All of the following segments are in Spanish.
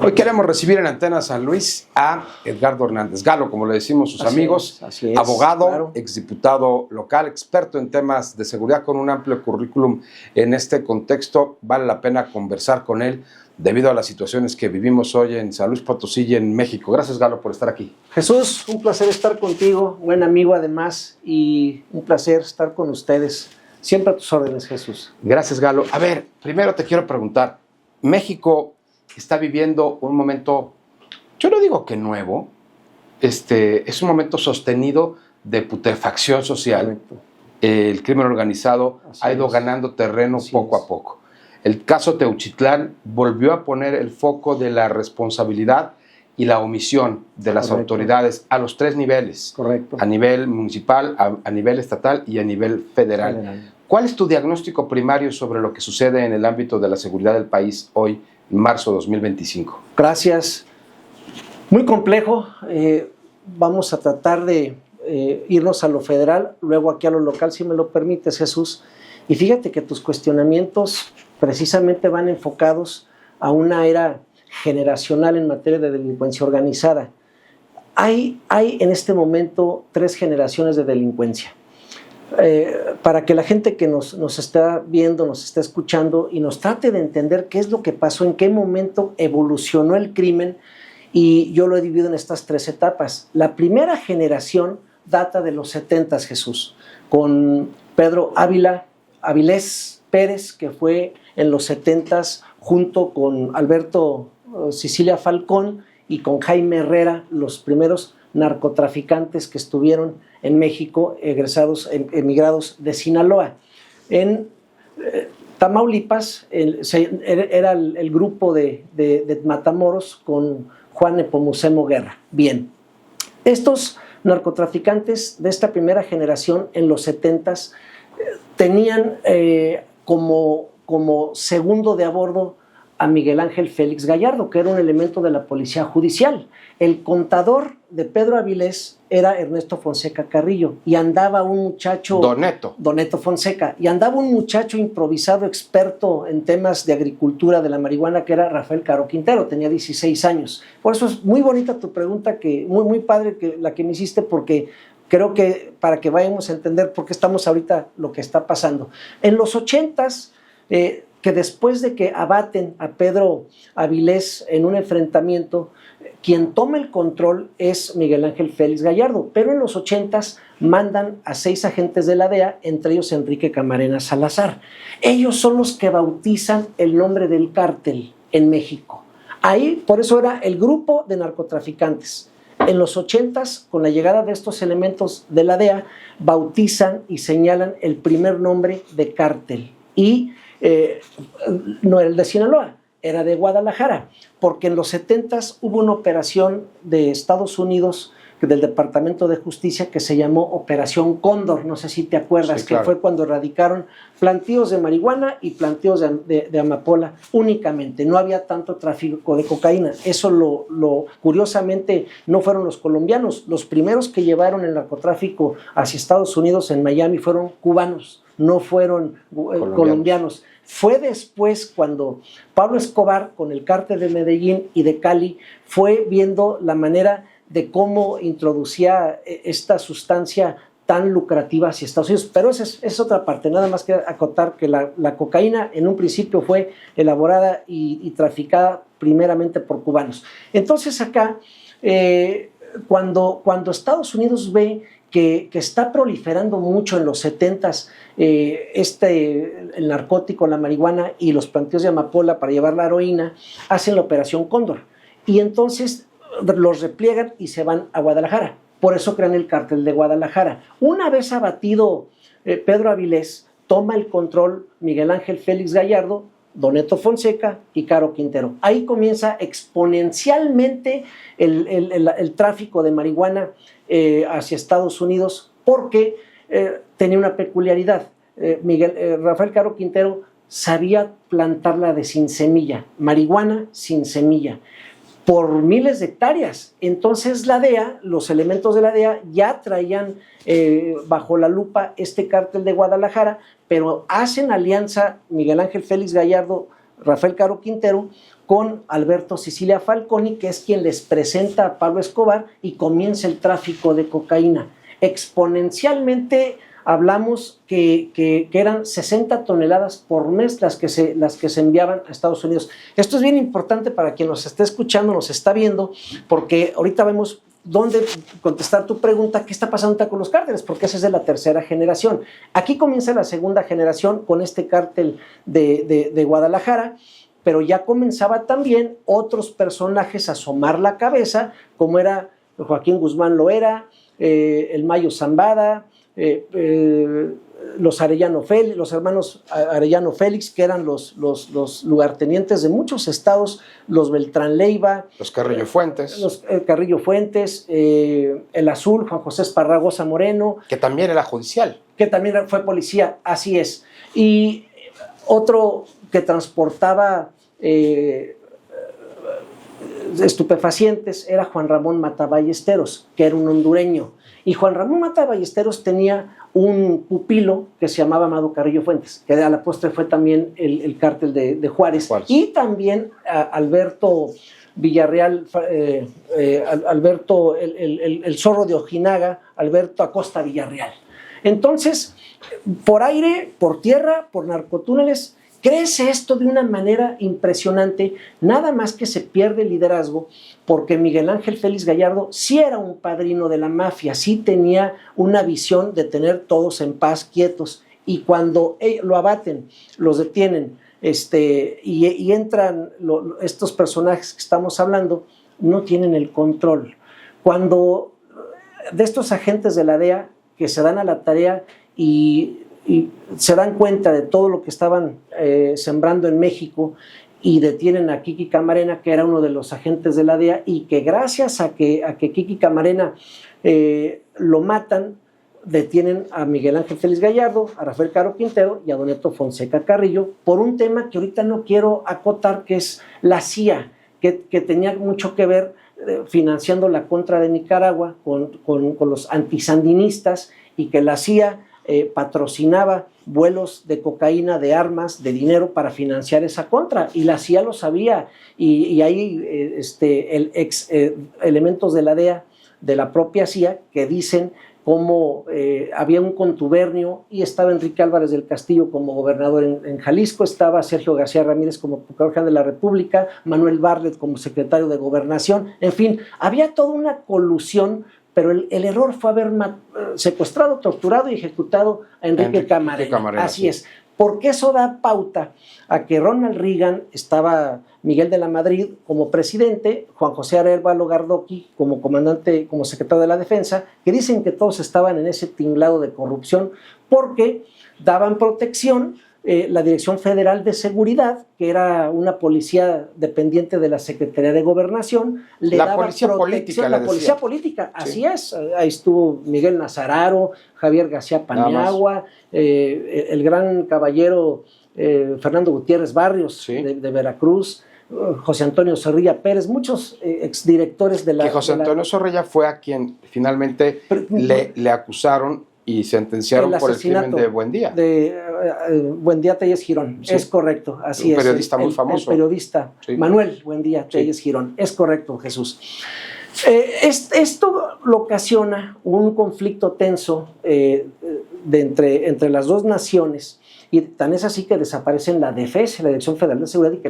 Hoy queremos recibir en Antena San Luis a Edgardo Hernández Galo, como le decimos sus amigos, abogado, claro, exdiputado local, experto en temas de seguridad con un amplio currículum en este contexto. Vale la pena conversar con él debido a las situaciones que vivimos hoy en San Luis Potosí y en México. Gracias, Galo, por estar aquí. Jesús, un placer estar contigo, buen amigo además, y un placer estar con ustedes. Siempre a tus órdenes, Jesús. Gracias, Galo. A ver, primero te quiero preguntar, México está viviendo un momento, yo no digo que nuevo, es un momento sostenido de putrefacción social. Correcto. El crimen organizado ha ido ganando terreno poco a poco. El caso Teuchitlán volvió a poner el foco de la responsabilidad y la omisión de las autoridades a los tres niveles. Correcto. A nivel municipal, a nivel estatal y a nivel federal. ¿Cuál es tu diagnóstico primario sobre lo que sucede en el ámbito de la seguridad del país hoy, en marzo de 2025? Gracias. Muy complejo. Vamos a tratar de irnos a lo federal, luego aquí a lo local, si me lo permites, Jesús. Y fíjate que tus cuestionamientos precisamente van enfocados a una era generacional en materia de delincuencia organizada. Hay en este momento 3 generaciones de delincuencia. Para que la gente que nos está viendo, nos está escuchando y nos trate de entender qué es lo que pasó, en qué momento evolucionó el crimen, y yo lo he dividido en estas 3 etapas. La primera generación data de los 70s, Jesús, con Pedro Avilés Pérez, que fue en los 70s junto con Alberto Sicilia Falcón y con Jaime Herrera, los primeros narcotraficantes que estuvieron en México, emigrados de Sinaloa. En Tamaulipas era el grupo de Matamoros con Juan Nepomucemo Guerra. Bien, estos narcotraficantes de esta primera generación en los 70s tenían como segundo de a bordo a Miguel Ángel Félix Gallardo, que era un elemento de la policía judicial. El contador de Pedro Avilés era Ernesto Fonseca Carrillo, y andaba un muchacho... Doneto Fonseca. Y andaba un muchacho improvisado, experto en temas de agricultura de la marihuana, que era Rafael Caro Quintero, tenía 16 años. Por eso es muy bonita tu pregunta, muy padre la que me hiciste, porque creo que para que vayamos a entender por qué estamos ahorita lo que está pasando. En los 80s, que después de que abaten a Pedro Avilés en un enfrentamiento, quien toma el control es Miguel Ángel Félix Gallardo, pero en los 80s mandan a 6 agentes de la DEA, entre ellos Enrique Camarena Salazar. Ellos son los que bautizan el nombre del cártel en México. Ahí, por eso era el grupo de narcotraficantes. En los 80s, con la llegada de estos elementos de la DEA, bautizan y señalan el primer nombre de cártel. Y no era el de Sinaloa, era de Guadalajara, porque en los 70s hubo una operación de Estados Unidos, del Departamento de Justicia, que se llamó Operación Cóndor, no sé si te acuerdas, sí, claro, que fue cuando erradicaron plantíos de marihuana y plantíos de amapola únicamente. No había tanto tráfico de cocaína. Eso curiosamente no fueron los colombianos. Los primeros que llevaron el narcotráfico hacia Estados Unidos en Miami fueron cubanos, no fueron colombianos. Fue después cuando Pablo Escobar, con el cártel de Medellín y de Cali, fue viendo la manera de cómo introducía esta sustancia tan lucrativa hacia Estados Unidos. Pero esa es otra parte. Nada más que acotar que la cocaína en un principio fue elaborada y traficada primeramente por cubanos. Entonces acá, cuando Estados Unidos ve que está proliferando mucho en los 70s el narcótico, la marihuana y los plantíos de amapola para llevar la heroína, hacen la Operación Cóndor. Y entonces los repliegan y se van a Guadalajara. Por eso crean el cártel de Guadalajara. Una vez abatido Pedro Avilés, toma el control Miguel Ángel Félix Gallardo, Doneto Fonseca y Caro Quintero. Ahí comienza exponencialmente el tráfico de marihuana hacia Estados Unidos, porque tenía una peculiaridad. Rafael Caro Quintero sabía plantarla sin semilla, marihuana sin semilla, por miles de hectáreas. Entonces la DEA, los elementos de la DEA ya traían bajo la lupa este cártel de Guadalajara, pero hacen alianza Miguel Ángel Félix Gallardo, Rafael Caro Quintero, con Alberto Sicilia Falconi, que es quien les presenta a Pablo Escobar y comienza el tráfico de cocaína. Exponencialmente hablamos que eran 60 toneladas por mes las que se enviaban a Estados Unidos. Esto es bien importante para quien nos esté escuchando, nos está viendo, porque ahorita vemos dónde contestar tu pregunta, ¿qué está pasando con los cárteles? Porque esa es de la tercera generación. Aquí comienza la segunda generación con este cártel de Guadalajara, pero ya comenzaba también otros personajes a asomar la cabeza, como era Joaquín Guzmán Loera, el Mayo Zambada, los hermanos Arellano Félix, que eran los lugartenientes de muchos estados, los Beltrán Leiva, los Carrillo Fuentes, Carrillo Fuentes, el Azul, Juan José Esparragosa Moreno, que también era judicial, que también fue policía, así es, y otro que transportaba estupefacientes era Juan Ramón Mata Ballesteros, que era un hondureño. Y Juan Ramón Mata Ballesteros tenía un pupilo que se llamaba Amado Carrillo Fuentes, que a la postre fue también el cártel de Juárez. Y también Alberto Villarreal, Alberto, el zorro de Ojinaga, Alberto Acosta Villarreal. Entonces, por aire, por tierra, por narcotúneles, crece esto de una manera impresionante, nada más que se pierde el liderazgo, porque Miguel Ángel Félix Gallardo sí era un padrino de la mafia, sí tenía una visión de tener todos en paz, quietos, y cuando lo abaten, los detienen, y entran estos personajes que estamos hablando, no tienen el control. Cuando de estos agentes de la DEA que se dan a la tarea y se dan cuenta de todo lo que estaban sembrando en México y detienen a Kiki Camarena, que era uno de los agentes de la DEA, y que gracias a que Kiki Camarena lo matan, detienen a Miguel Ángel Félix Gallardo, a Rafael Caro Quintero y a Doneto Fonseca Carrillo por un tema que ahorita no quiero acotar, que es la CIA, que tenía mucho que ver financiando la contra de Nicaragua con los antisandinistas, y que la CIA patrocinaba vuelos de cocaína, de armas, de dinero para financiar esa contra, y la CIA lo sabía, y hay elementos de la DEA, de la propia CIA, que dicen cómo había un contubernio, y estaba Enrique Álvarez del Castillo como gobernador en Jalisco, estaba Sergio García Ramírez como procurador general de la República, Manuel Bartlett como secretario de Gobernación, en fin, había toda una colusión, pero el error fue haber secuestrado, torturado y ejecutado a Enrique Camarena. Así sí es, porque eso da pauta a que Ronald Reagan, estaba Miguel de la Madrid como presidente, Juan José Arevalo Gardoqui como comandante, como secretario de la Defensa, que dicen que todos estaban en ese tinglado de corrupción porque daban protección. La Dirección Federal de Seguridad, que era una policía dependiente de la Secretaría de Gobernación, le daba policía política, la policía política, así es. Ahí estuvo Miguel Nazararo, Javier García Paniagua, el gran caballero Fernando Gutiérrez Barrios, sí, de Veracruz, José Antonio Zorrilla Pérez, muchos exdirectores de la... Que José Antonio Zorrilla fue a quien finalmente le acusaron y sentenciaron por el crimen de Buendía. Buendía Telles Girón, sí, es correcto, así es. Un periodista muy famoso. El periodista, sí, Manuel Buendía Telles Girón, es correcto, Jesús. Esto lo ocasiona un conflicto tenso entre las dos naciones, y tan es así que desaparecen la DFS, la Dirección Federal de Seguridad, y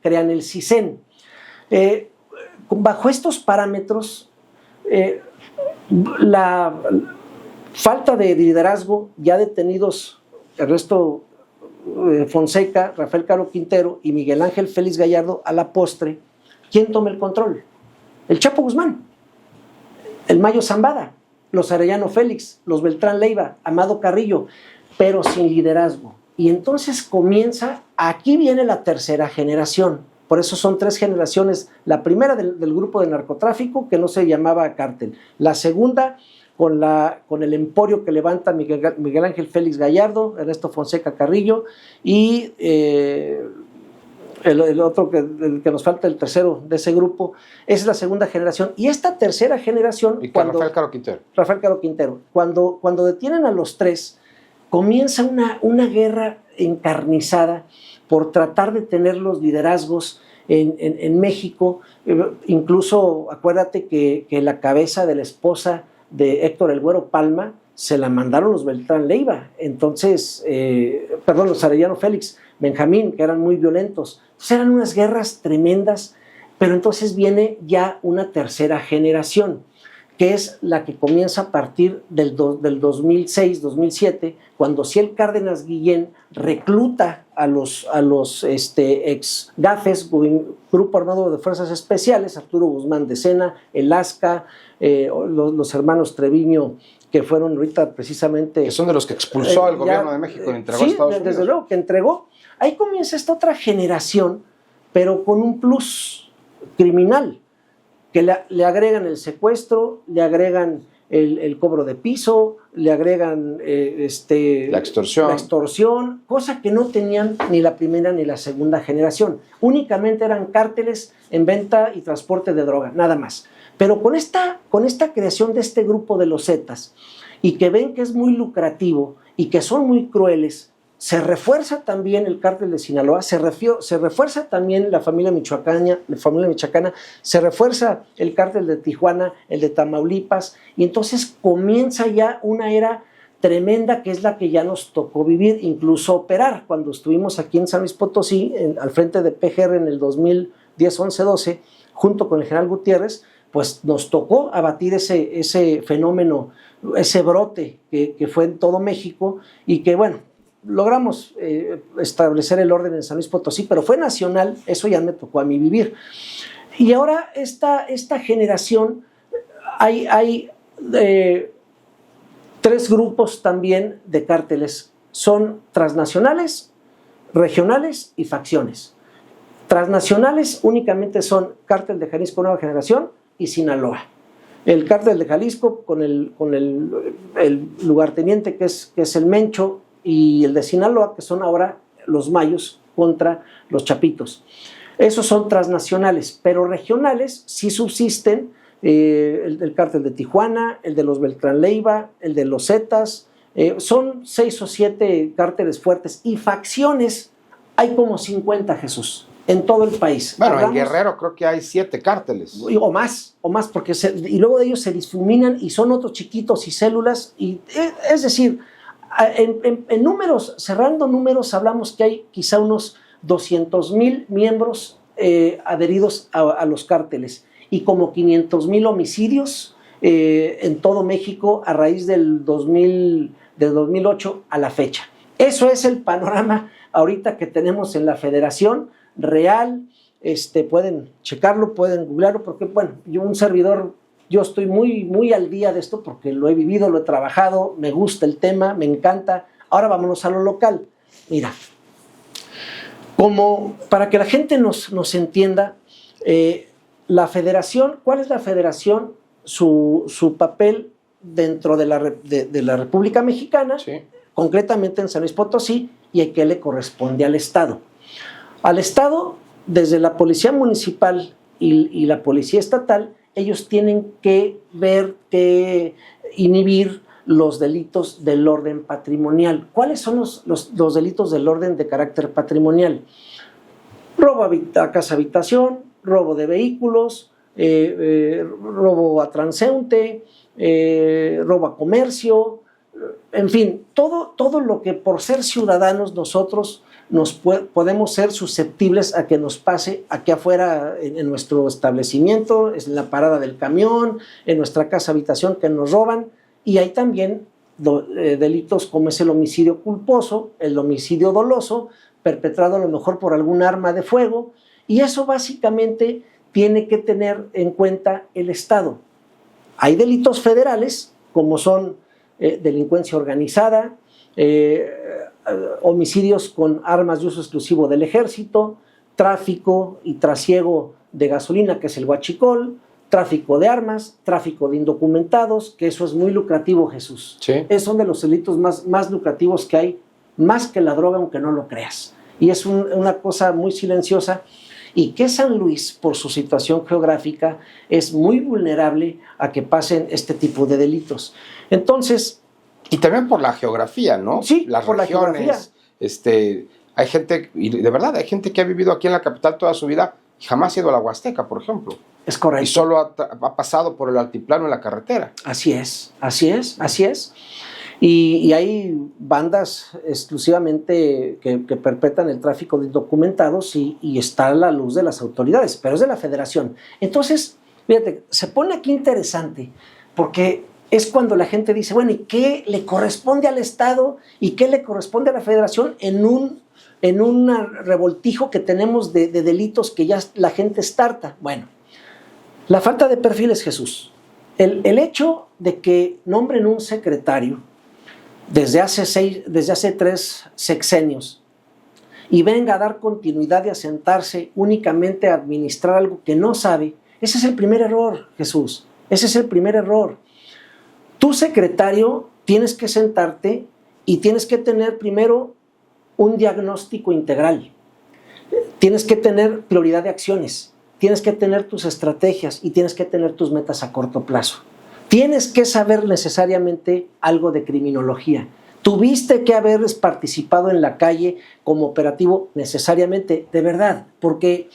crean el CISEN. Bajo estos parámetros, la falta de liderazgo, ya detenidos Ernesto Fonseca, Rafael Caro Quintero y Miguel Ángel Félix Gallardo, a la postre, ¿quién toma el control? El Chapo Guzmán, el Mayo Zambada, los Arellano Félix, los Beltrán Leiva, Amado Carrillo, pero sin liderazgo. Y entonces comienza, aquí viene la tercera generación. Por eso son tres generaciones. La primera del grupo de narcotráfico, que no se llamaba cártel. La segunda, con el emporio que levanta Miguel Ángel Félix Gallardo, Ernesto Fonseca Carrillo, y el otro que nos falta, el tercero de ese grupo, es la segunda generación. Y esta tercera generación... Y Rafael Caro Quintero. Rafael Caro Quintero. Cuando detienen a los tres, comienza una guerra encarnizada por tratar de tener los liderazgos en México. Incluso acuérdate que la cabeza de la esposa de Héctor El Güero Palma se la mandaron los Beltrán Leiva, entonces, los Arellano Félix, Benjamín, que eran muy violentos. Entonces eran unas guerras tremendas, pero entonces viene ya una tercera generación, que es la que comienza a partir del 2006-2007, cuando Ciel Cárdenas Guillén recluta a los ex GAFES, Grupo Armado de Fuerzas Especiales, Arturo Guzmán de Sena, El Asca, los hermanos Treviño, que fueron ahorita precisamente... Que son de los que expulsó al gobierno de México y entregó a Estados Unidos. Desde luego que entregó. Ahí comienza esta otra generación, pero con un plus criminal, que le agregan el secuestro, le agregan el cobro de piso, le agregan la extorsión, cosa que no tenían ni la primera ni la segunda generación. Únicamente eran cárteles en venta y transporte de droga, nada más. Pero con esta creación de este grupo de los Zetas, y que ven que es muy lucrativo y que son muy crueles, se refuerza también el cártel de Sinaloa, se refuerza también la familia michoacana, se refuerza el cártel de Tijuana, el de Tamaulipas, y entonces comienza ya una era tremenda, que es la que ya nos tocó vivir, incluso operar. Cuando estuvimos aquí en San Luis Potosí, al frente de PGR en el 2010, 11, 12, junto con el general Gutiérrez, pues nos tocó abatir ese fenómeno, ese brote que fue en todo México, y que bueno, logramos establecer el orden en San Luis Potosí, pero fue nacional, eso ya me tocó a mí vivir. Y ahora esta generación, hay tres grupos también de cárteles, son transnacionales, regionales y facciones. Transnacionales únicamente son Cártel de Jalisco Nueva Generación y Sinaloa. El Cártel de Jalisco con el lugarteniente que es el Mencho, y el de Sinaloa, que son ahora los Mayos contra los Chapitos. Esos son transnacionales, pero regionales sí subsisten, el cártel de Tijuana, el de los Beltrán Leiva, el de los Zetas, son 6 o 7 cárteles fuertes, y facciones hay como 50, Jesús, en todo el país. Bueno, en Guerrero creo que hay 7 cárteles. O más, porque y luego de ellos se difuminan y son otros chiquitos y células, y es decir, en números, cerrando números, hablamos que hay quizá unos 200,000 miembros adheridos a los cárteles, y como 500,000 homicidios en todo México a raíz del 2008 a la fecha. Eso es el panorama ahorita que tenemos en la Federación real. Pueden checarlo, pueden googlearlo, porque bueno, yo estoy muy al día de esto porque lo he vivido, lo he trabajado, me gusta el tema, me encanta. Ahora vámonos a lo local. Mira, como para que la gente nos entienda, la federación, ¿cuál es la federación? Su papel dentro de la República Mexicana, Sí. Concretamente en San Luis Potosí, y a qué le corresponde al Estado. Al Estado, desde la Policía Municipal y la Policía Estatal, ellos tienen que ver, que inhibir los delitos del orden patrimonial. ¿Cuáles son los delitos del orden de carácter patrimonial? Robo a casa habitación, robo de vehículos, robo a transeúnte, robo a comercio, en fin, todo lo que por ser ciudadanos nosotros podemos ser susceptibles a que nos pase aquí afuera en nuestro establecimiento, en la parada del camión, en nuestra casa habitación, que nos roban. Y hay también delitos como es el homicidio culposo, el homicidio doloso, perpetrado a lo mejor por algún arma de fuego, y eso básicamente tiene que tener en cuenta el Estado. Hay delitos federales como son delincuencia organizada, homicidios con armas de uso exclusivo del ejército, tráfico y trasiego de gasolina, que es el huachicol, tráfico de armas, tráfico de indocumentados, que eso es muy lucrativo, Jesús. Sí. Es uno de los delitos más lucrativos que hay, más que la droga, aunque no lo creas. Y es una cosa muy silenciosa, y que San Luis, por su situación geográfica, es muy vulnerable a que pasen este tipo de delitos. Entonces, Y también por la geografía, ¿no? Sí, las por regiones. la geografía. Hay gente, y de verdad, hay gente que ha vivido aquí en la capital toda su vida y jamás ha ido a la Huasteca, por ejemplo. Es correcto. Y solo ha pasado por el altiplano en la carretera. Así es, así es, así es. Y hay bandas exclusivamente que perpetran el tráfico de indocumentados y está a la luz de las autoridades, pero es de la Federación. Entonces, fíjate, se pone aquí interesante, porque es cuando la gente dice, bueno, ¿y qué le corresponde al Estado y qué le corresponde a la Federación en un revoltijo que tenemos de delitos que ya la gente está harta? Bueno, la falta de perfiles, Jesús. El hecho de que nombren un secretario desde hace 3 sexenios y venga a dar continuidad y a sentarse únicamente a administrar algo que no sabe, ese es el primer error, Jesús. Ese es el primer error. Tu secretario tienes que sentarte y tienes que tener primero un diagnóstico integral. Tienes que tener prioridad de acciones, tienes que tener tus estrategias y tienes que tener tus metas a corto plazo. Tienes que saber necesariamente algo de criminología. Tuviste que haber participado en la calle como operativo necesariamente, de verdad, porque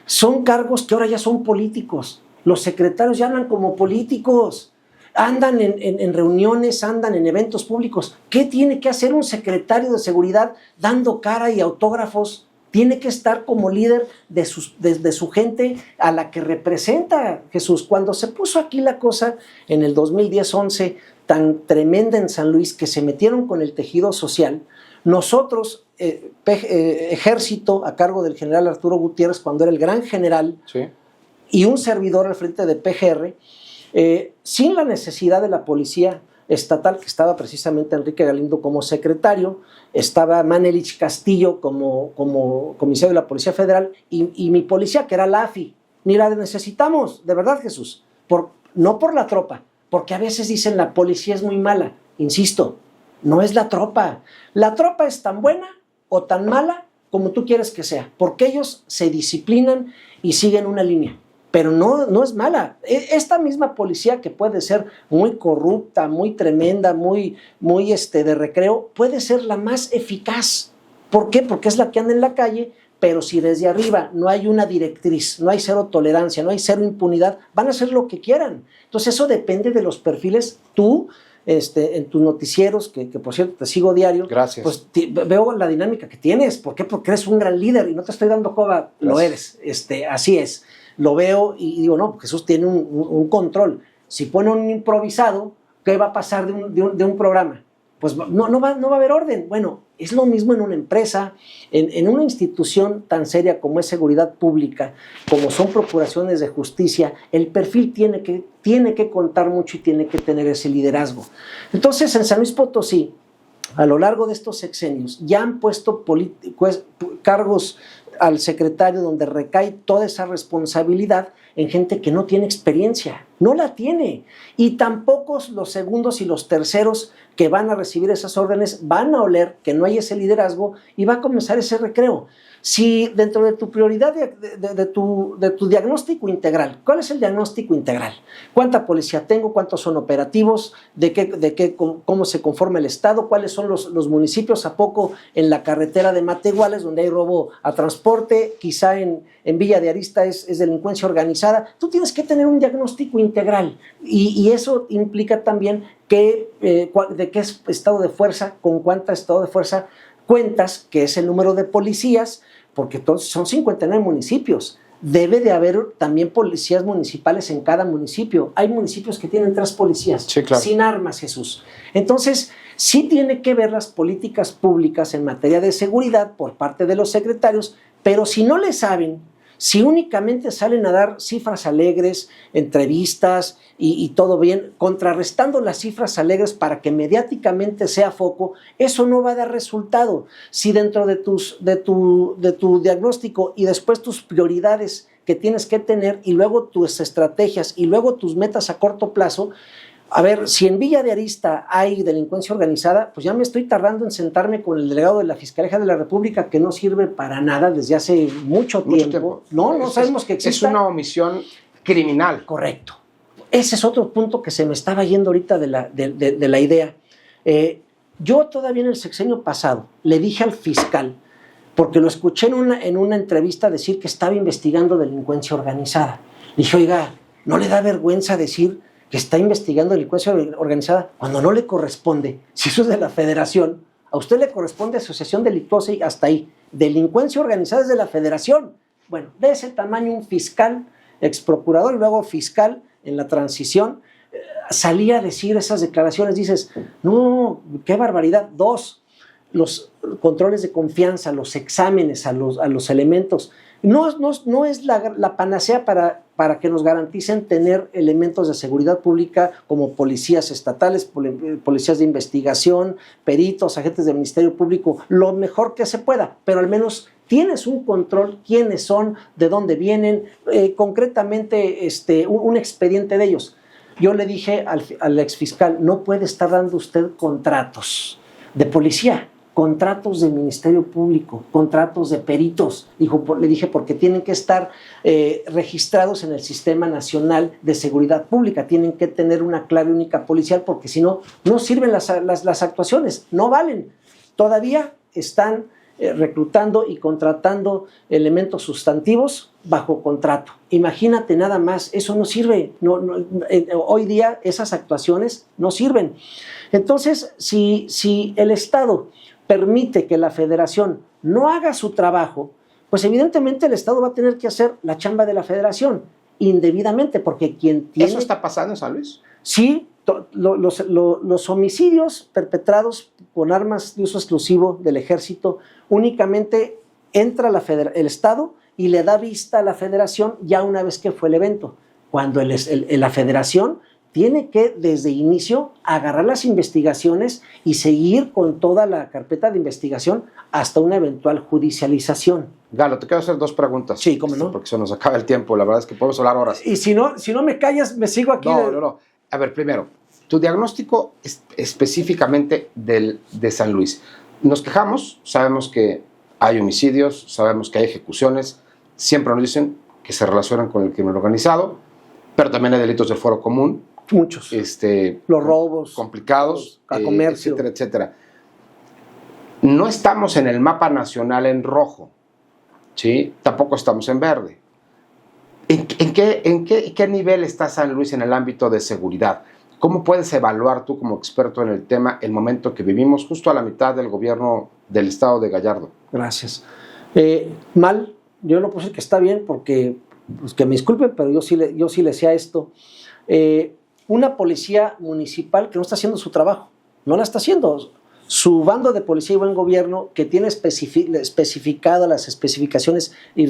son cargos que ahora ya son políticos. Los secretarios ya hablan como políticos, andan en reuniones, andan en eventos públicos. ¿Qué tiene que hacer un secretario de seguridad dando cara y autógrafos? Tiene que estar como líder de su gente a la que representa, Jesús. Cuando se puso aquí la cosa en el 2010-11 tan tremenda en San Luis, que se metieron con el tejido social, nosotros, ejército a cargo del general Arturo Gutiérrez, cuando era el gran general, Sí. y un servidor al frente de PGR, sin la necesidad de la policía estatal, que estaba precisamente Enrique Galindo como secretario, estaba Manelich Castillo como comisario de la Policía Federal y mi policía, que era la AFI. Ni la necesitamos, de verdad, Jesús, no por la tropa, porque a veces dicen la policía es muy mala. Insisto, no es la tropa. La tropa es tan buena o tan mala como tú quieres que sea, porque ellos se disciplinan y siguen una línea. Pero no es mala. Esta misma policía, que puede ser muy corrupta, muy tremenda, muy de recreo, puede ser la más eficaz. ¿Por qué? Porque es la que anda en la calle, pero si desde arriba no hay una directriz, no hay cero tolerancia, no hay cero impunidad, van a hacer lo que quieran. Entonces eso depende de los perfiles. Tú, en tus noticieros, que por cierto te sigo diario, Gracias. pues veo la dinámica que tienes. ¿Por qué? Porque eres un gran líder y no te estoy dando coba, lo eres. Así es. Lo veo y digo, no, Jesús tiene un control. Si pone un improvisado, ¿qué va a pasar de un programa? Pues no va a haber orden. Bueno, es lo mismo en una empresa, en una institución tan seria como es seguridad pública, como son procuraciones de justicia. El perfil tiene que contar mucho y tiene que tener ese liderazgo. Entonces, en San Luis Potosí, a lo largo de estos sexenios, ya han puesto cargos al secretario donde recae toda esa responsabilidad en gente que no tiene experiencia, no la tiene, y tampoco los segundos y los terceros que van a recibir esas órdenes van a oler que no hay ese liderazgo y va a comenzar ese recreo. Si dentro de tu prioridad de tu diagnóstico integral, ¿cuál es el diagnóstico integral? ¿Cuánta policía tengo? ¿Cuántos son operativos? ¿Cómo se conforma el Estado? ¿Cuáles son los municipios? ¿A poco en la carretera de Matehuala, donde hay robo a transporte? Quizá en Villa de Arista es delincuencia organizada. Tú tienes que tener un diagnóstico integral y eso implica también de qué estado de fuerza, con cuánto estado de fuerza cuentas, que es el número de policías, porque son 59 municipios. Debe de haber también policías municipales en cada municipio. Hay municipios que tienen 3 policías, sí, claro, sin armas, Jesús. Entonces, sí tiene que ver las políticas públicas en materia de seguridad por parte de los secretarios, pero si no le saben, si únicamente salen a dar cifras alegres, entrevistas y todo bien, contrarrestando las cifras alegres para que mediáticamente sea foco, eso no va a dar resultado. Si dentro de tu diagnóstico y después tus prioridades que tienes que tener y luego tus estrategias y luego tus metas a corto plazo, a ver, si en Villa de Arista hay delincuencia organizada, pues ya me estoy tardando en sentarme con el delegado de la Fiscalía de la República, que no sirve para nada desde hace mucho tiempo. No sabemos que existe. Es una omisión criminal. Correcto. Ese es otro punto que se me estaba yendo ahorita de la idea. Yo todavía en el sexenio pasado le dije al fiscal, porque lo escuché en una entrevista decir que estaba investigando delincuencia organizada. Dije, oiga, ¿no le da vergüenza decir que está investigando delincuencia organizada cuando no le corresponde? Si eso es de la Federación, a usted le corresponde asociación delictuosa y hasta ahí. Delincuencia organizada es de la Federación. Bueno, de ese tamaño un fiscal, exprocurador y luego fiscal en la transición, salía a decir esas declaraciones. Dices, no, qué barbaridad. Dos, los controles de confianza, los exámenes a los elementos. No es la panacea para que nos garanticen tener elementos de seguridad pública como policías estatales, policías de investigación, peritos, agentes del Ministerio Público, lo mejor que se pueda, pero al menos tienes un control, quiénes son, de dónde vienen, concretamente un expediente de ellos. Yo le dije al exfiscal, no puede estar dando usted contratos de policía, contratos de Ministerio Público, contratos de peritos. Le dije, porque tienen que estar registrados en el Sistema Nacional de Seguridad Pública, tienen que tener una clave única policial, porque si no, no sirven las actuaciones, no valen. Todavía están reclutando y contratando elementos sustantivos bajo contrato. Imagínate nada más, eso no sirve. Hoy día esas actuaciones no sirven. Entonces, si el Estado permite que la Federación no haga su trabajo, pues evidentemente el Estado va a tener que hacer la chamba de la Federación indebidamente, porque quien tiene... ¿Eso está pasando en San Luis? Sí, los homicidios perpetrados con armas de uso exclusivo del Ejército, únicamente entra el Estado y le da vista a la Federación ya una vez que fue el evento, cuando la Federación tiene que desde inicio agarrar las investigaciones y seguir con toda la carpeta de investigación hasta una eventual judicialización. Galo, te quiero hacer dos preguntas. Sí, cómo no. Porque se nos acaba el tiempo, la verdad es que podemos hablar horas. Y si no me callas, me sigo aquí. No. A ver, primero, tu diagnóstico específicamente de San Luis. Nos quejamos, sabemos que hay homicidios, sabemos que hay ejecuciones, siempre nos dicen que se relacionan con el crimen organizado, pero también hay delitos del fuero común. Muchos. Los robos. Complicados. A comercio. Etcétera, etcétera. No estamos en el mapa nacional en rojo, ¿sí? Tampoco estamos en verde. ¿En qué nivel está San Luis en el ámbito de seguridad? ¿Cómo puedes evaluar tú como experto en el tema el momento que vivimos justo a la mitad del gobierno del estado de Gallardo? Gracias. Mal, yo no puedo decir que está bien porque, pues que me disculpen, pero yo sí le decía esto. Una policía municipal que no está haciendo su trabajo, no la está haciendo. Su bando de policía y buen gobierno, que tiene especificadas las especificaciones y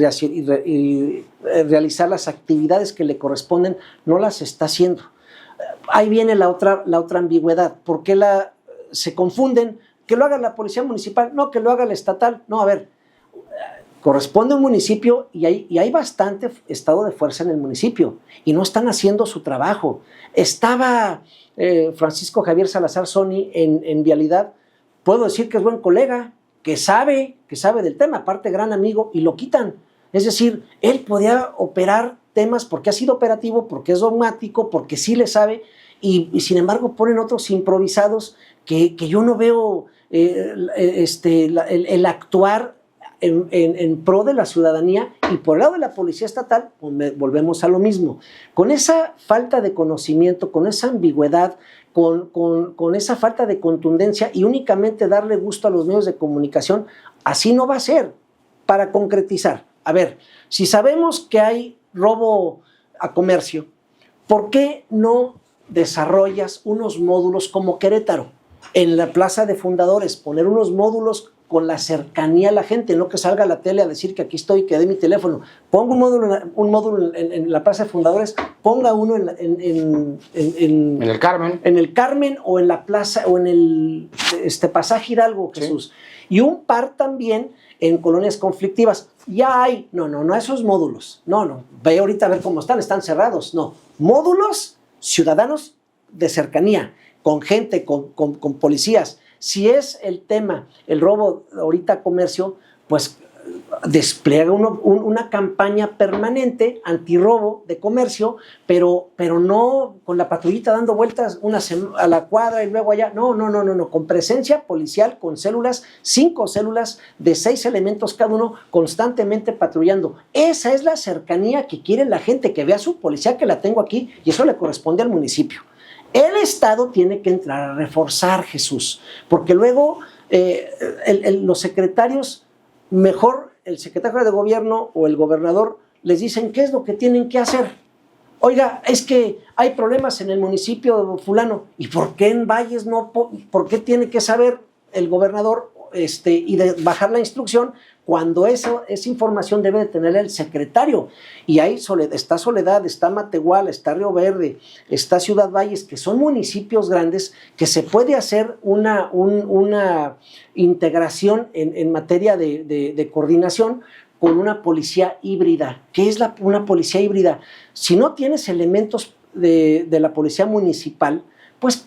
realizar las actividades que le corresponden, no las está haciendo. Ahí viene la otra ambigüedad. ¿Por qué se confunden? Que lo haga la policía municipal, no, que lo haga la estatal. No, a ver, corresponde a un municipio y hay bastante estado de fuerza en el municipio y no están haciendo su trabajo. Estaba Francisco Javier Salazar Sony en Vialidad. Puedo decir que es buen colega, que sabe del tema, aparte gran amigo, y lo quitan. Es decir, él podía operar temas porque ha sido operativo, porque es dogmático, porque sí le sabe, y sin embargo ponen otros improvisados que yo no veo el actuar en pro de la ciudadanía. Y por el lado de la policía estatal, volvemos a lo mismo. Con esa falta de conocimiento, con esa ambigüedad, con esa falta de contundencia y únicamente darle gusto a los medios de comunicación, así no va a ser. Para concretizar, a ver, si sabemos que hay robo a comercio, ¿por qué no desarrollas unos módulos como Querétaro? En la Plaza de Fundadores, poner unos módulos con la cercanía a la gente, no que salga a la tele a decir que aquí estoy, que dé mi teléfono. Ponga un módulo en la Plaza de Fundadores, ponga uno en el Carmen. En el Carmen o en la Plaza o en el Pasaje Hidalgo, Jesús. Sí. Y un par también en colonias conflictivas. Ya hay, no esos módulos. No, ve ahorita a ver cómo están cerrados. No, módulos ciudadanos de cercanía, con gente, con policías. Si es el tema, el robo ahorita a comercio, pues despliega una campaña permanente antirrobo de comercio, pero no con la patrullita dando vueltas a la cuadra y luego allá. No, con presencia policial, con células, 5 células de 6 elementos cada uno, constantemente patrullando. Esa es la cercanía que quiere la gente, que vea su policía, que la tengo aquí, y eso le corresponde al municipio. El Estado tiene que entrar a reforzar, Jesús, porque luego los secretarios, mejor el secretario de gobierno o el gobernador les dicen qué es lo que tienen que hacer. Oiga, es que hay problemas en el municipio fulano. ¿Y por qué en Valles no? ¿Por qué tiene que saber el gobernador y bajar la instrucción cuando esa información debe de tener el secretario? Y ahí está Soledad, está Matehuala, está Río Verde, está Ciudad Valles, que son municipios grandes que se puede hacer una integración en materia de coordinación con una policía híbrida. ¿Qué es una policía híbrida? Si no tienes elementos de la policía municipal, pues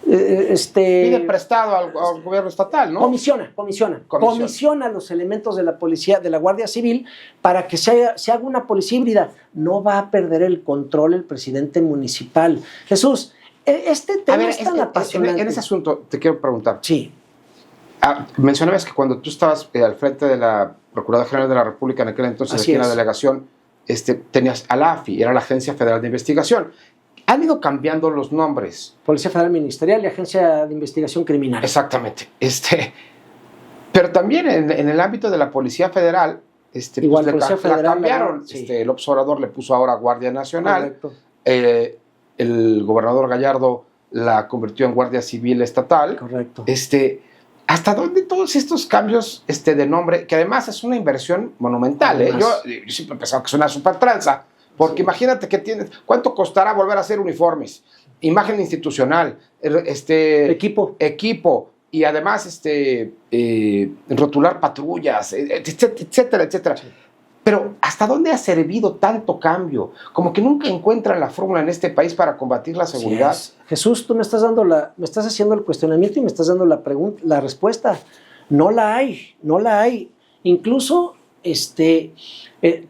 pide prestado al gobierno estatal, ¿no? Comisiona los elementos de la policía, de la Guardia Civil, para que se haga una policía híbrida. No va a perder el control el presidente municipal. Jesús, este tema es tan apasionante. En ese asunto te quiero preguntar. Sí. Mencionabas que cuando tú estabas al frente de la Procuraduría General de la República en aquel entonces, aquí en la delegación, tenías a la AFI, era la Agencia Federal de Investigación. Han ido cambiando los nombres. Policía Federal Ministerial y Agencia de Investigación Criminal. Exactamente. Pero también en el ámbito de la Policía Federal, igual, pues Policía Federal, la cambiaron. Sí. El observador le puso ahora Guardia Nacional. Correcto. El gobernador Gallardo la convirtió en Guardia Civil Estatal. Correcto. ¿Hasta dónde todos estos cambios de nombre, que además es una inversión monumental? Yo siempre he pensado que es una super tranza, porque imagínate que ¿cuánto costará volver a hacer uniformes? Imagen institucional, equipo, y además rotular patrullas, etcétera, etcétera. Sí. Pero ¿hasta dónde ha servido tanto cambio? Como que nunca encuentran la fórmula en este país para combatir la seguridad. Sí, Jesús, tú me estás haciendo el cuestionamiento y me estás dando la respuesta. No la hay. Incluso que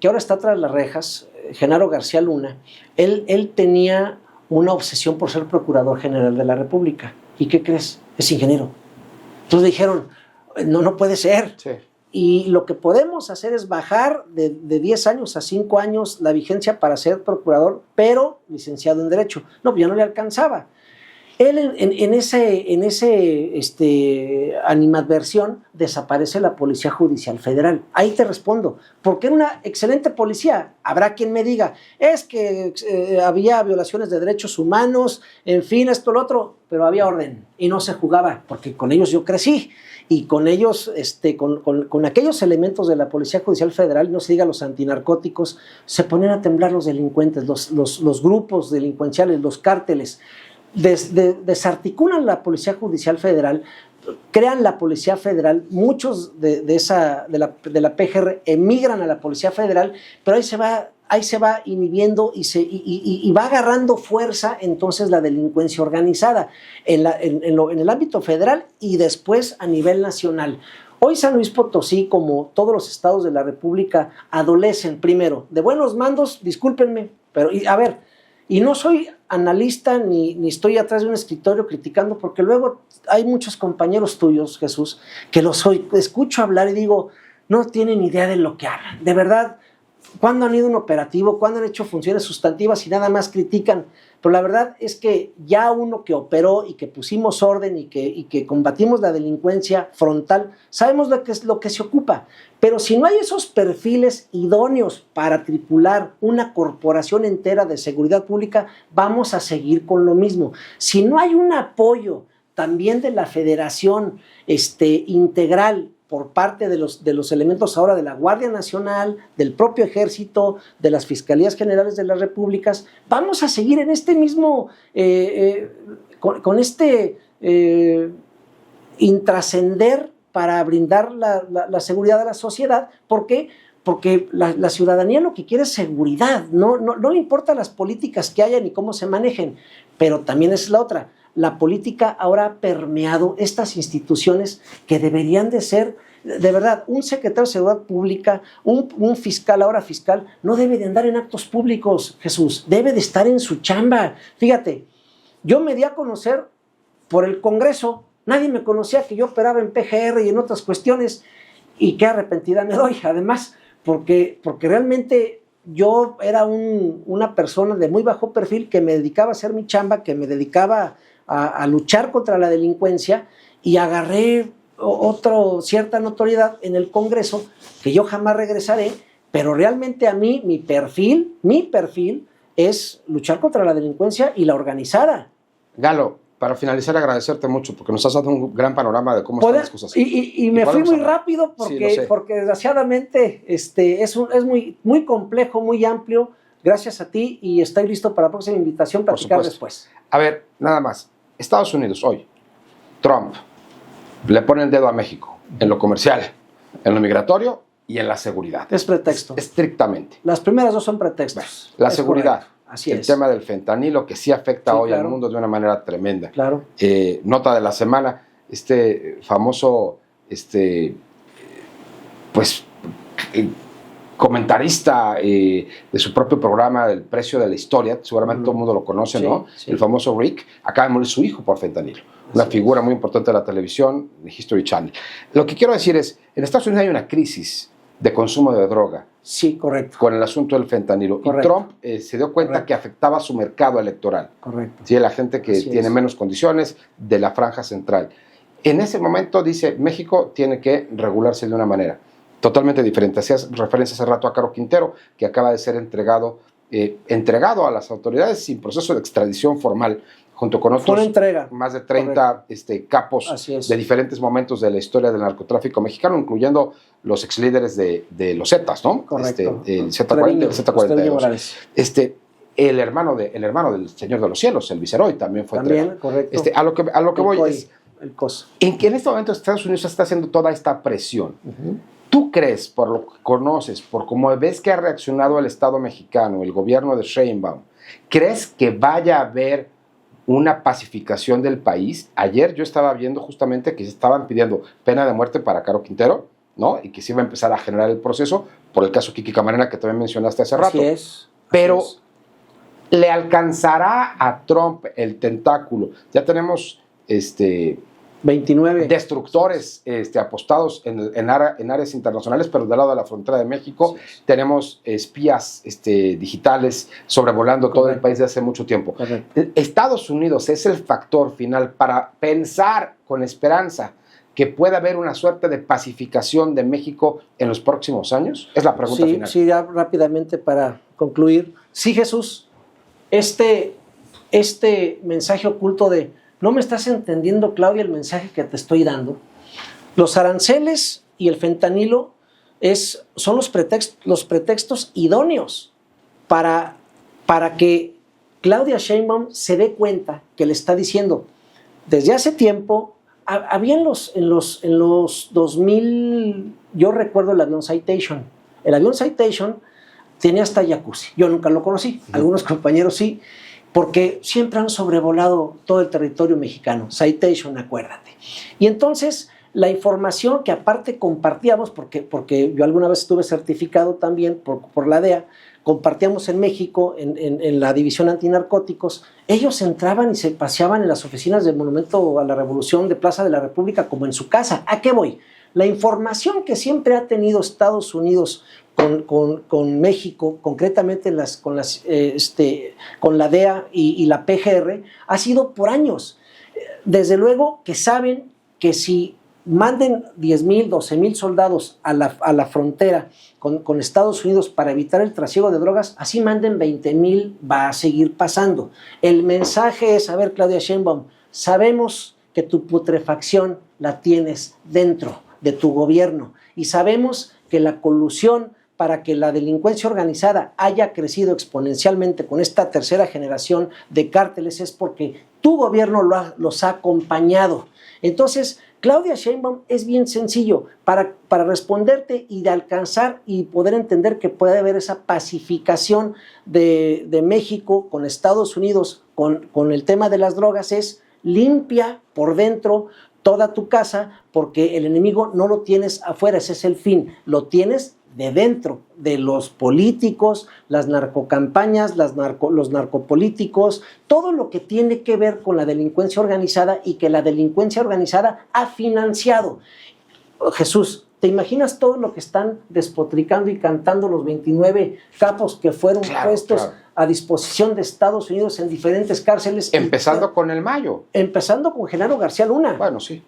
ahora está tras las rejas, Genaro García Luna, él tenía una obsesión por ser Procurador General de la República. ¿Y qué crees? Es ingeniero. Entonces dijeron, no puede ser. Sí. Y lo que podemos hacer es bajar de 10 años a 5 años la vigencia para ser procurador, pero licenciado en Derecho. No, ya no le alcanzaba. Él en ese animadversión desaparece la Policía Judicial Federal. Ahí te respondo, porque era una excelente policía. Habrá quien me diga, es que había violaciones de derechos humanos, en fin, esto, lo otro, pero había orden y no se jugaba, porque con ellos yo crecí. Y con ellos, con aquellos elementos de la Policía Judicial Federal, no se diga los antinarcóticos, se ponían a temblar los delincuentes, los grupos delincuenciales, los cárteles. Desarticulan la Policía Judicial Federal, crean la Policía Federal, muchos de la PGR emigran a la Policía Federal, pero ahí se va inhibiendo y va agarrando fuerza entonces la delincuencia organizada en el ámbito federal y después a nivel nacional. Hoy San Luis Potosí, como todos los estados de la República, adolecen primero de buenos mandos, discúlpenme, pero y no soy analista ni estoy atrás de un escritorio criticando, porque luego hay muchos compañeros tuyos, Jesús, que escucho hablar y digo, no tienen idea de lo que hablan. De verdad, ¿cuándo han ido a un operativo? ¿Cuándo han hecho funciones sustantivas y nada más critican? Pero la verdad es que ya uno que operó y que pusimos orden y que combatimos la delincuencia frontal, sabemos lo que se ocupa. Pero si no hay esos perfiles idóneos para tripular una corporación entera de seguridad pública, vamos a seguir con lo mismo. Si no hay un apoyo también de la federación integral por parte de los elementos ahora de la Guardia Nacional, del propio Ejército, de las Fiscalías Generales de las Repúblicas, vamos a seguir en este mismo, con intrascender para brindar la seguridad a la sociedad. ¿Por qué? Porque la ciudadanía lo que quiere es seguridad, no le importan las políticas que haya ni cómo se manejen, pero también es la otra. la política ahora ha permeado estas instituciones que deberían de ser, de verdad, un secretario de Seguridad Pública, un fiscal, ahora fiscal, no debe de andar en actos públicos, Jesús, debe de estar en su chamba. Fíjate, yo me di a conocer por el Congreso, nadie me conocía que yo operaba en PGR y en otras cuestiones, y qué arrepentida me doy, además, porque realmente yo era una persona de muy bajo perfil que me dedicaba a hacer mi chamba, que me dedicaba a luchar contra la delincuencia, y agarré cierta notoriedad en el Congreso, que yo jamás regresaré, pero realmente a mí, mi perfil es luchar contra la delincuencia y la organizada. Galo, para finalizar, agradecerte mucho porque nos has dado un gran panorama de cómo están las cosas. Y me fui muy rápido porque desgraciadamente es muy, muy complejo, muy amplio. Gracias a ti y estoy listo para la próxima invitación para platicar después. A ver, nada más. Estados Unidos hoy, Trump, le pone el dedo a México en lo comercial, en lo migratorio y en la seguridad. Es pretexto. Estrictamente. Las primeras dos son pretextos. La seguridad. Correcto. Así el tema del fentanilo que sí afecta hoy al mundo de una manera tremenda. Claro. Nota de la semana, famoso, comentarista de su propio programa El Precio de la Historia, seguramente todo el mundo lo conoce, sí, ¿no? Sí. El famoso Rick, acaba de morir su hijo por fentanilo. Una figura muy importante de la televisión, de History Channel. Lo que quiero decir es, en Estados Unidos hay una crisis de consumo de droga. Sí, correcto. Con el asunto del fentanilo. Correcto. Y Trump se dio cuenta que afectaba su mercado electoral. Correcto. ¿Sí? La gente que tiene menos condiciones de la franja central. En ese momento dice, México tiene que regularse de una manera totalmente diferente. Hacías referencia hace rato a Caro Quintero, que acaba de ser entregado a las autoridades sin proceso de extradición formal, junto con otros más de 30 capos de diferentes momentos de la historia del narcotráfico mexicano, incluyendo los ex líderes de los Zetas, ¿no? Correcto. El Z40 y el Z42. El hermano del Señor de los Cielos, el Viceroy, también fue entregado. Correcto. A lo que voy es, el COS. En que en este momento Estados Unidos está haciendo toda esta presión. ¿Tú crees, por lo que conoces, por cómo ves que ha reaccionado el Estado mexicano, el gobierno de Sheinbaum, crees que vaya a haber una pacificación del país? Ayer yo estaba viendo justamente que estaban pidiendo pena de muerte para Caro Quintero, ¿no? Y que se iba a empezar a generar el proceso por el caso Kiki Camarena que también mencionaste hace rato. Así es. Pero ¿le alcanzará a Trump el tentáculo? Ya tenemos 29 destructores apostados en áreas internacionales, pero del lado de la frontera de México tenemos espías digitales sobrevolando todo el país desde hace mucho tiempo. Estados Unidos es el factor final para pensar con esperanza que pueda haber una suerte de pacificación de México en los próximos años. Es la pregunta final. Sí, ya rápidamente para concluir. Sí, Jesús, este mensaje oculto de no me estás entendiendo, Claudia, el mensaje que te estoy dando. Los aranceles y el fentanilo son los pretextos idóneos para que Claudia Sheinbaum se dé cuenta que le está diciendo, desde hace tiempo, había en los 2000, yo recuerdo el avión Citation. El avión Citation tenía hasta jacuzzi. Yo nunca lo conocí, algunos compañeros sí, porque siempre han sobrevolado todo el territorio mexicano. Citation, acuérdate. Y entonces, la información que aparte compartíamos, porque yo alguna vez estuve certificado también por la DEA, compartíamos en México, en la División Antinarcóticos, ellos entraban y se paseaban en las oficinas del Monumento a la Revolución de Plaza de la República como en su casa. ¿A qué voy? La información que siempre ha tenido Estados Unidos con México, concretamente con la DEA y la PGR, ha sido por años. Desde luego que saben que si manden 10,000, 12,000 soldados a la frontera con Estados Unidos para evitar el trasiego de drogas, así manden 20,000, va a seguir pasando. El mensaje es, a ver, Claudia Sheinbaum, sabemos que tu putrefacción la tienes dentro de tu gobierno y sabemos que la colusión para que la delincuencia organizada haya crecido exponencialmente con esta tercera generación de cárteles es porque tu gobierno los ha acompañado. Entonces, Claudia Sheinbaum es bien sencillo para responderte y de alcanzar y poder entender que puede haber esa pacificación de México con Estados Unidos con el tema de las drogas es limpia por dentro toda tu casa, porque el enemigo no lo tienes afuera, ese es el fin, lo tienes de dentro, de los políticos, las narcocampañas, los narcopolíticos, todo lo que tiene que ver con la delincuencia organizada y que la delincuencia organizada ha financiado. Jesús, ¿te imaginas todo lo que están despotricando y cantando los 29 capos que fueron puestos a disposición de Estados Unidos en diferentes cárceles? Empezando con el Mayo. Empezando con Genaro García Luna. Bueno, sí.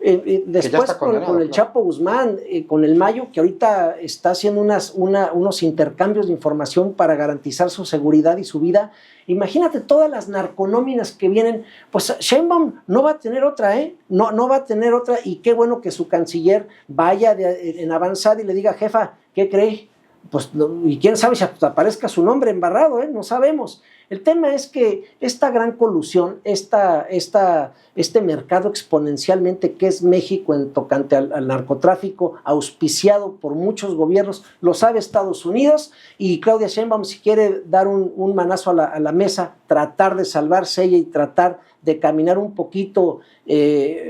Después con el Chapo Guzmán, con el Mayo, que ahorita está haciendo unos intercambios de información para garantizar su seguridad y su vida. Imagínate todas las narconóminas que vienen. Pues Sheinbaum no va a tener otra, ¿eh? No va a tener otra, y qué bueno que su canciller vaya en avanzada y le diga: jefa, ¿qué cree? Pues, y quién sabe si aparezca su nombre embarrado, no sabemos. El tema es que esta gran colusión, este mercado exponencialmente que es México en tocante al narcotráfico, auspiciado por muchos gobiernos, lo sabe Estados Unidos, y Claudia Sheinbaum, si quiere dar un manazo a la mesa, tratar de salvarse ella y tratar de caminar un poquito en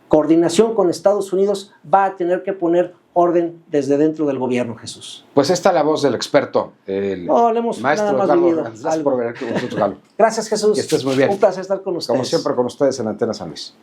coordinación con Estados Unidos, va a tener que poner orden desde dentro del gobierno, Jesús. Pues esta es la voz del experto, el maestro Galo. Gracias por venir con nosotros, Galo. Gracias, Jesús. Que estés muy bien. Un placer estar con ustedes. Como siempre, con ustedes en Antena San Luis.